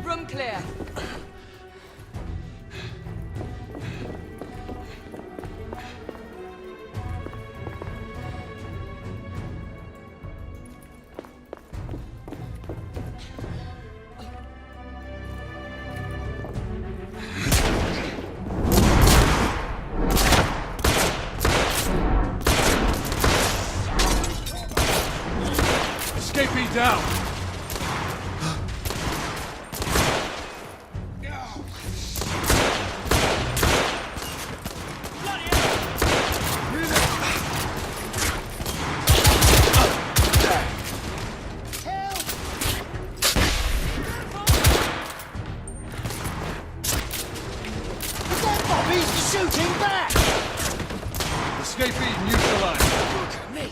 Room clear. Escapee down! He's shooting back! Escapee neutralized! Look at me!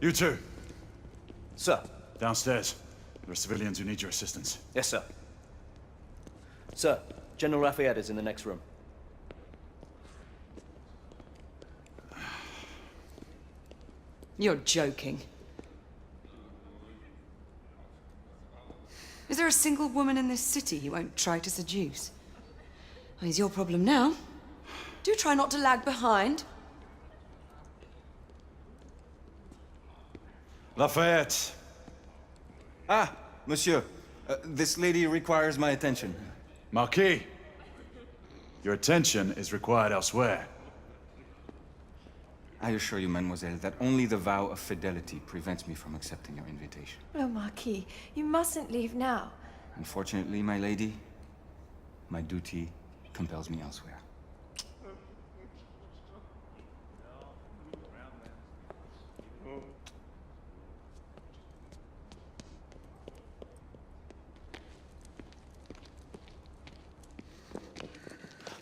You two, Sir. downstairs. There are civilians who need your assistance. Yes, sir. Sir, General Lafayette is in the next room. You're joking. Is there a single woman in this city you won't try to seduce? Well, it's your problem now. Do try not to lag behind. Lafayette! Ah, monsieur. This lady requires my attention. Marquis! Your attention is required elsewhere. I assure you, mademoiselle, that only the vow of fidelity prevents me from accepting your invitation. Oh, Marquis, you mustn't leave now. Unfortunately, my lady, my duty compels me elsewhere.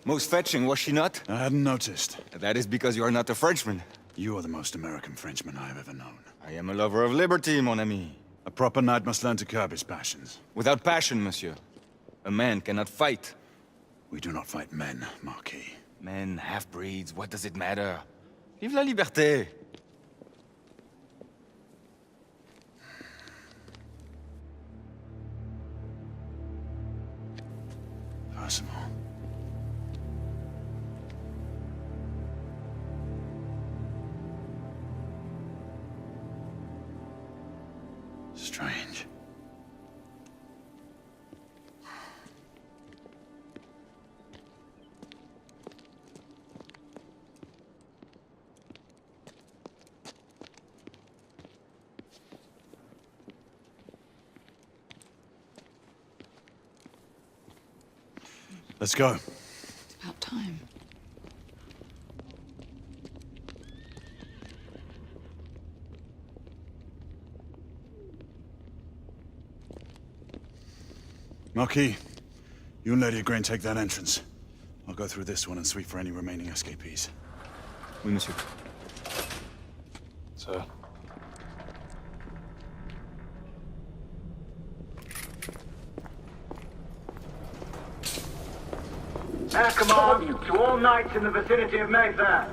Most fetching, was she not? I hadn't noticed. That is because you are not a Frenchman. You are the most American Frenchman I have ever known. I am a lover of liberty, mon ami. A proper knight must learn to curb his passions. Without passion, monsieur, a man cannot fight. We do not fight men, Marquis. Men, half-breeds, what does it matter? Vive la liberté! Possible. Strange. Let's go. It's about time. Marquis, you and Lady Grain take that entrance. I'll go through this one and sweep for any remaining escapees. Oui, monsieur. Sir. Air command to all knights in the vicinity of Mayfair.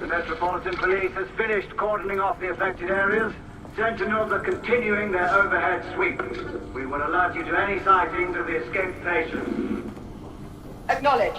The Metropolitan Police has finished cordoning off the affected areas. Sentinels are continuing their overhead sweep. We will alert you to any sightings of the escaped patients. Acknowledge.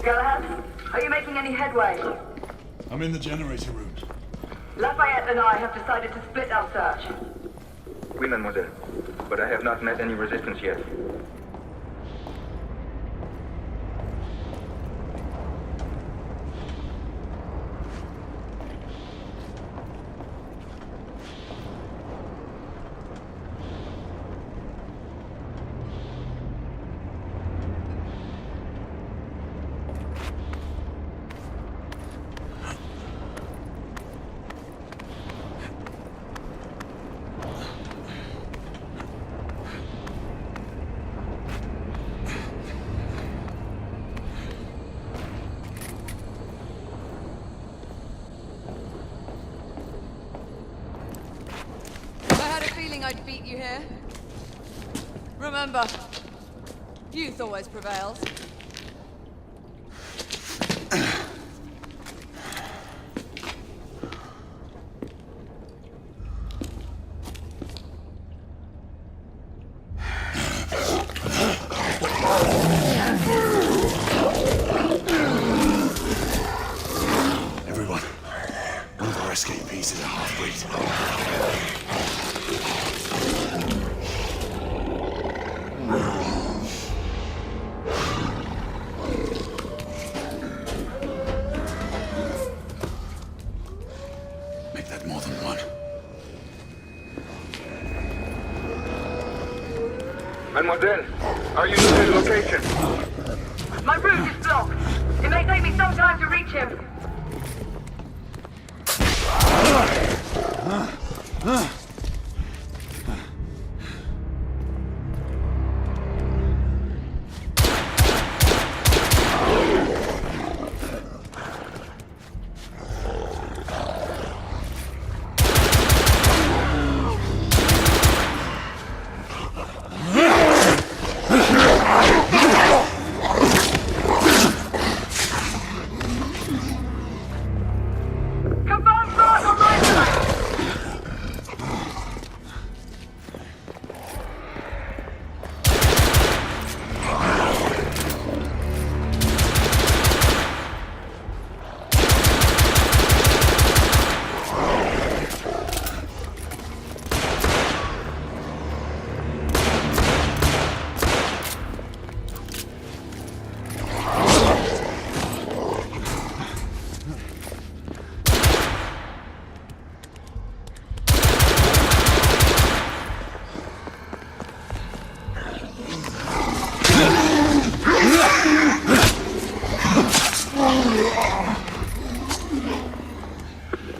Galahad, are you making any headway? I'm in the generator room. Lafayette and I have decided to split our search. Oui, mademoiselle. But I have not met any resistance yet. I had a feeling I'd beat you here. Remember, youth always prevails. Everyone, one of our escapees is a half-breed. Make that more than one. Mademoiselle, are you near the location? My route is blocked. It may take me some time to reach him. Confirmed guard on my side.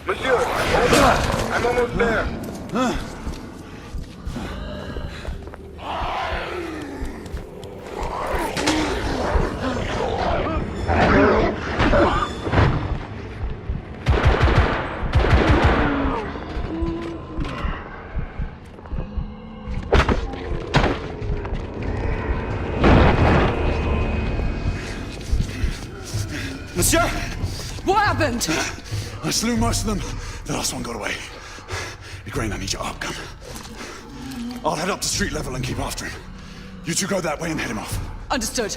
Monsieur, hold on. I'm almost there. Monsieur! What happened? I slew most of them. The last one got away. Igraine, I need your arc gun. I'll head up to street level and keep after him. You two go that way and head him off. Understood.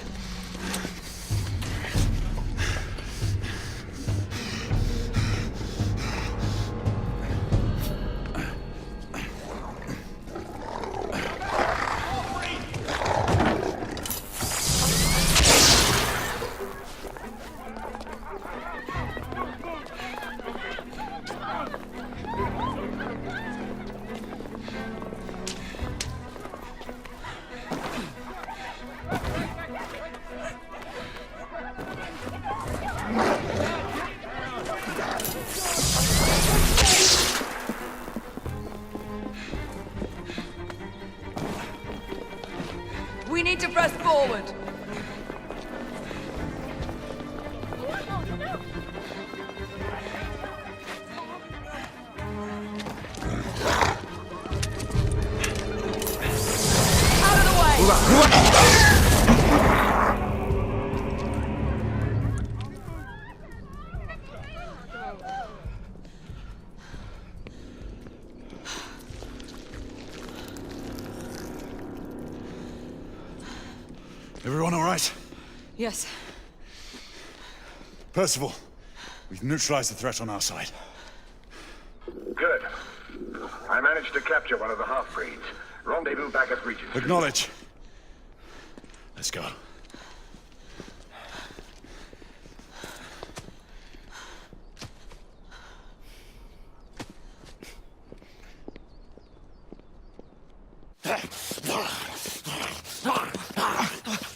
We need to press forward. Out of the way! Everyone all right? Yes. Percival, we've neutralized the threat on our side. Good. I managed to capture one of the half-breeds. Rendezvous back at Regent Street. Acknowledge. Let's go.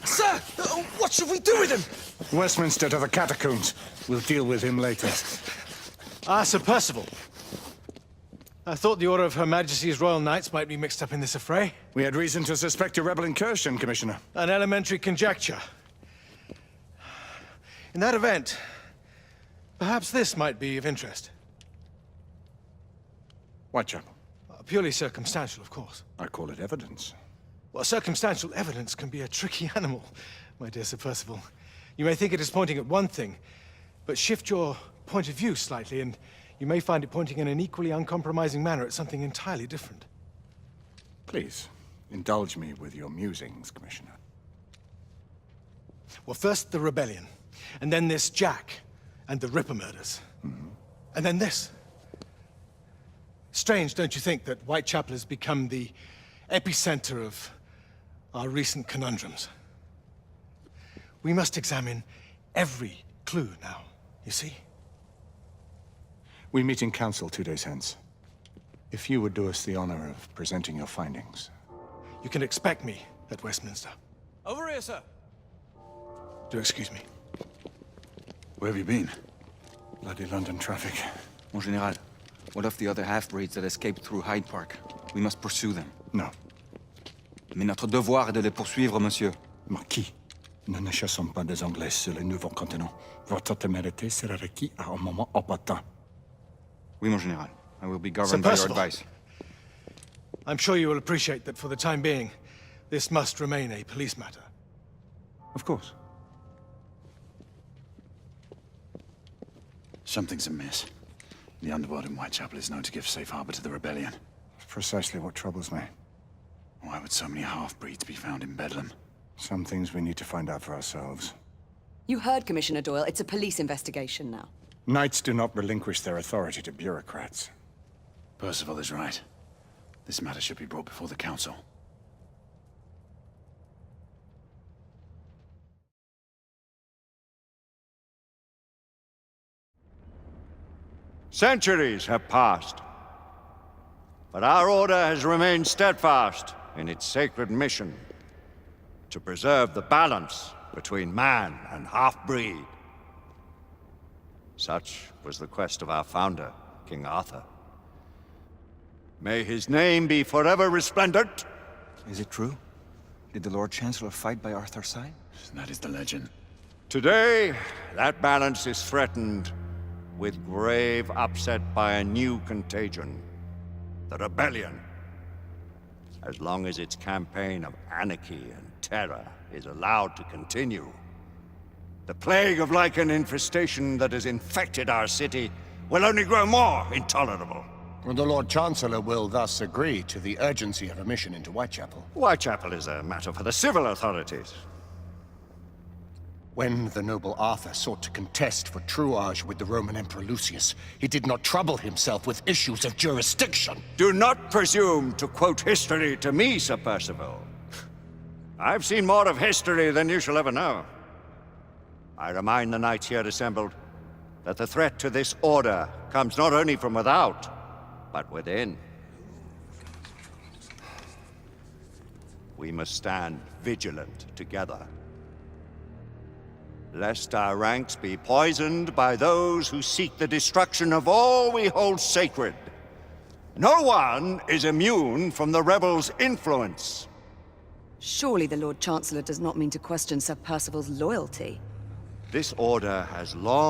Sir! What should we do with him? Westminster to the catacombs. We'll deal with him later. Ah, Sir Percival. I thought the Order of Her Majesty's Royal Knights might be mixed up in this affray. We had reason to suspect a rebel incursion, Commissioner. An elementary conjecture. In that event, perhaps this might be of interest. Whitechapel. Purely circumstantial, of course. I call it evidence. Well, circumstantial evidence can be a tricky animal, my dear Sir Percival. You may think it is pointing at one thing, but shift your point of view slightly, and you may find it pointing in an equally uncompromising manner at something entirely different. Please, indulge me with your musings, Commissioner. Well, first the rebellion, and then this Jack, and the Ripper murders. And then this. Strange, don't you think, that Whitechapel has become the epicenter of our recent conundrums? We must examine every clue now, you see? We meet in council 2 days hence. If you would do us the honor of presenting your findings. You can expect me at Westminster. Over here, sir. Do excuse me. Where have you been? Bloody London traffic. Mon Général, what of the other half-breeds that escaped through Hyde Park? We must pursue them. No. Mais notre devoir est de les poursuivre, monsieur. Marquis, nous ne chassons pas des Anglais sur le nouveau continent. Votre témérité sera requis à un moment opportun. Oui, mon Général. I will be governed by your Percival. advice. I'm sure you will appreciate that for the time being, this must remain a police matter. Of course. Something's amiss. The underworld in Whitechapel is known to give safe harbor to the rebellion. It's precisely what troubles me. Why would so many half-breeds be found in Bedlam? Some things we need to find out for ourselves. You heard Commissioner Doyle. It's a police investigation now. Knights do not relinquish their authority to bureaucrats. Percival is right. This matter should be brought before the council. Centuries have passed, but our order has remained steadfast in its sacred mission to preserve the balance between man and half-breed. Such was the quest of our founder, King Arthur. May his name be forever resplendent. Is it true? Did the Lord Chancellor fight by Arthur's side? That is the legend. Today, that balance is threatened with grave upset by a new contagion, the rebellion. As long as its campaign of anarchy and terror is allowed to continue, the plague of lichen infestation that has infected our city will only grow more intolerable. The Lord Chancellor will thus agree to the urgency of a mission into Whitechapel. Whitechapel is a matter for the civil authorities. When the noble Arthur sought to contest for truage with the Roman Emperor Lucius, he did not trouble himself with issues of jurisdiction. Do not presume to quote history to me, Sir Percival. I've seen more of history than you shall ever know. I remind the knights here assembled that the threat to this order comes not only from without, but within. We must stand vigilant together, lest our ranks be poisoned by those who seek the destruction of all we hold sacred. No one is immune from the rebels' influence. Surely the Lord Chancellor does not mean to question Sir Percival's loyalty. This order has long